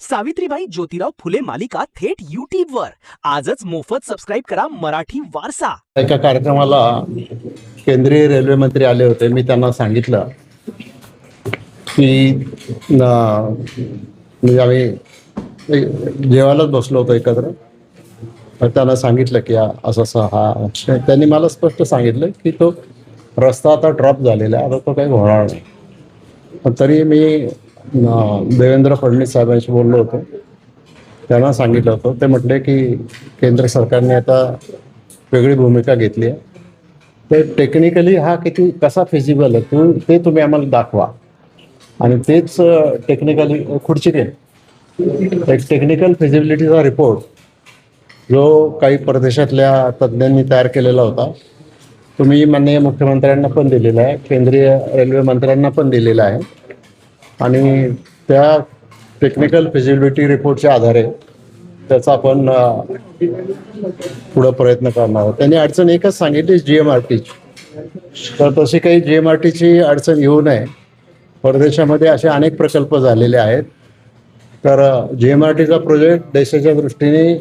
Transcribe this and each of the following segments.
सावित्रीबाई ज्योतिराव फुले मालिका थेट YouTube वर आजच मोफत सबस्क्राइब करा मराठी वारसा। एका कार्यक्रमाला केंद्रीय रेल्वे मंत्री आले होते. मी त्यांना सांगितलं की म्हणजे आम्ही जेवायलाच बसलो होतो एकत्र. त्यांना सांगितलं की असं असं हा. त्यांनी मला स्पष्ट सांगितलं की तो रस्ता आता ड्रॉप झालेला आहे, आता तो काही होणार नाही. पण तरी मी देवेंद्र फडणवीस साहेबांशी बोललो होतो. त्यांना सांगितलं होतं. ते म्हटले की केंद्र सरकारने आता वेगळी भूमिका घेतली आहे, ते टेक्निकली हा किती कसा फिजिबल आहे ते तुम्ही आम्हाला दाखवा. आणि तेच टेक्निकली खुर्ची एक टेक्निकल फिजिबिलिटीचा रिपोर्ट जो काही परदेशातल्या तज्ज्ञांनी तयार केलेला होता, तुम्ही माननीय मुख्यमंत्र्यांना पण दिलेला आहे, केंद्रीय रेल्वे मंत्र्यांना पण दिलेला आहे. आणि त्या टेक्निकल फिजिबिलिटी रिपोर्टच्या आधारे त्याचा आपण पुढं प्रयत्न करणार आहोत. त्यांनी अडचण एकच सांगितली, GMRTची. तर तशी काही GMRTची अडचण येऊ नये. परदेशामध्ये असे अनेक प्रकल्प झालेले आहेत. तर GMRTचा प्रोजेक्ट देशाच्या दृष्टीने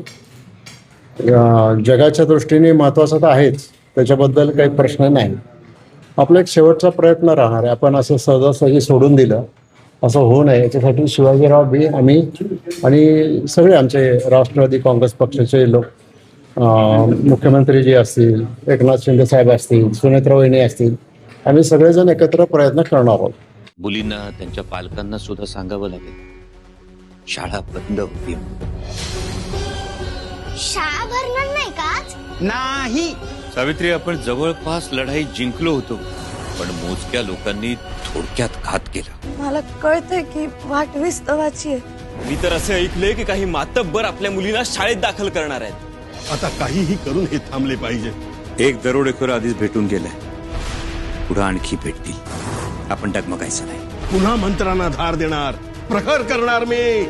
जगाच्या दृष्टीने महत्त्वाचा तर आहेच, त्याच्याबद्दल काही प्रश्न नाही. आपला एक शेवटचा प्रयत्न राहणार आहे. आपण असं सहजासहजी सोडून दिलं असं होऊ नये, याच्यासाठी शिवाजीराव बी आम्ही आणि सगळे आमचे राष्ट्रवादी काँग्रेस पक्षाचे लोक, मुख्यमंत्री जी असतील, एकनाथ शिंदे साहेब असतील, सुनेत्रा वहिनी असतील, आम्ही सगळेजण एकत्र प्रयत्न करणार आहोत. मुलींना त्यांच्या पालकांना सुद्धा सांगावं लागेल, शाळा बंद होती. शाळा भरणार नाही का आज? नाही सावित्री, आपण जवळपास लढाई जिंकलो होतो, पण मोजक्या लोकांनी थोडक्यात घात केला. मला कळतंय की वाट विस्तवाची आहे. मी तर असे ऐकले की काही मातब्बर आपल्या मुलींना शाळेत दाखल करणार आहेत. आता काहीही करून हे थांबले पाहिजे. एक दरोडेखोर आधीच भेटून गेलाय, पुढे आणखी भेटतील. आपण डगमगायचं नाही. पुन्हा मंत्र्यांना धार देणार, प्रहार करणार मी.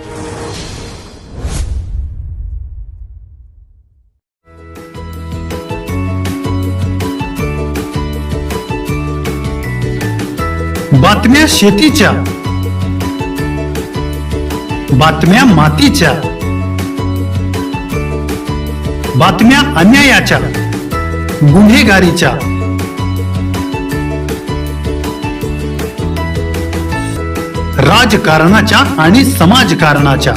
बातम्या शेतीच्या, बातम्या मातीच्या, बातम्या अन्यायाच्या, गुन्हेगारीच्या, राजकारणाच्या आणि समाजकारणाच्या,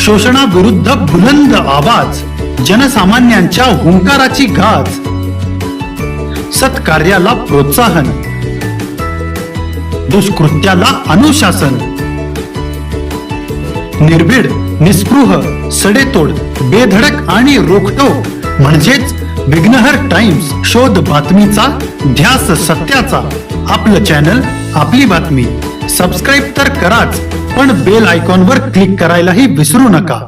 शोषणाविरुद्ध बुलंद आवाज, जनसामान्यांच्या हुंकाराची गाज, सत्कार्याला प्रोत्साहन, दुष्कृत्याला अनुशासन, निर्भीड, निस्पृह, सडेतोड, बेधडक आणि रोखटोक म्हणजेच विघ्नहर टाइम्स. शोध बातमीचा, ध्यास सत्याचा. आपलं चॅनल, आपली बातमी. सबस्क्राईब तर कराच, पण बेल आयकॉनवर क्लिक करायलाही विसरू नका.